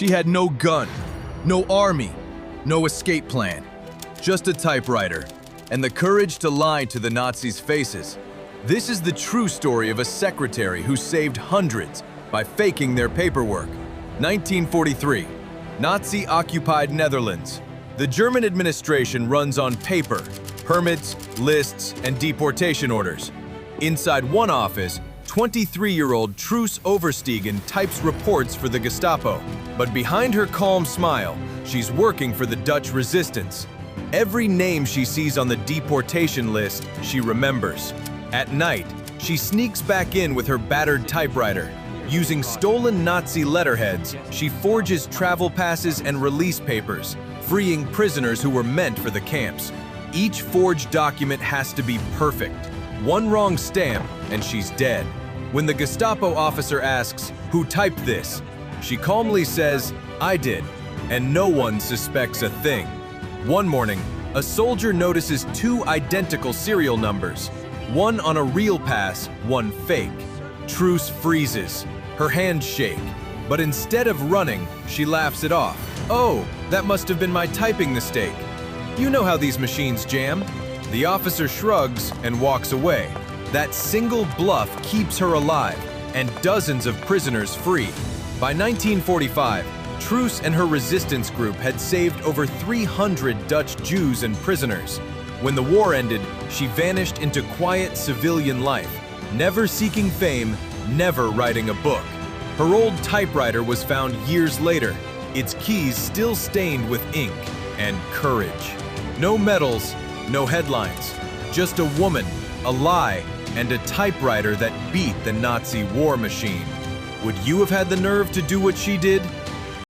She had no gun, no army, no escape plan, just a typewriter, and the courage to lie to the Nazis' faces. This is the true story of a secretary who saved hundreds by faking their paperwork. 1943, Nazi-occupied Netherlands. The German administration runs on paper, permits, lists, and deportation orders. Inside one office, 23-year-old Truus Overstegen types reports for the Gestapo, but behind her calm smile, she's working for the Dutch resistance. Every name she sees on the deportation list, she remembers. At night, she sneaks back in with her battered typewriter. Using stolen Nazi letterheads, she forges travel passes and release papers, freeing prisoners who were meant for the camps. Each forged document has to be perfect. One wrong stamp, and she's dead. When the Gestapo officer asks, "Who typed this?" she calmly says, "I did," and no one suspects a thing. One morning, a soldier notices two identical serial numbers, one on a real pass, one fake. Truus freezes. Her hands shake, but instead of running, she laughs it off. "Oh, that must have been my typing mistake. You know how these machines jam." The officer shrugs and walks away. That single bluff keeps her alive and dozens of prisoners free. By 1945, Truus and her resistance group had saved over 300 Dutch Jews and prisoners. When the war ended, she vanished into quiet civilian life, never seeking fame, never writing a book. Her old typewriter was found years later, its keys still stained with ink and courage. No medals, no headlines, just a woman, a lie, and a typewriter that beat the Nazi war machine. Would you have had the nerve to do what she did?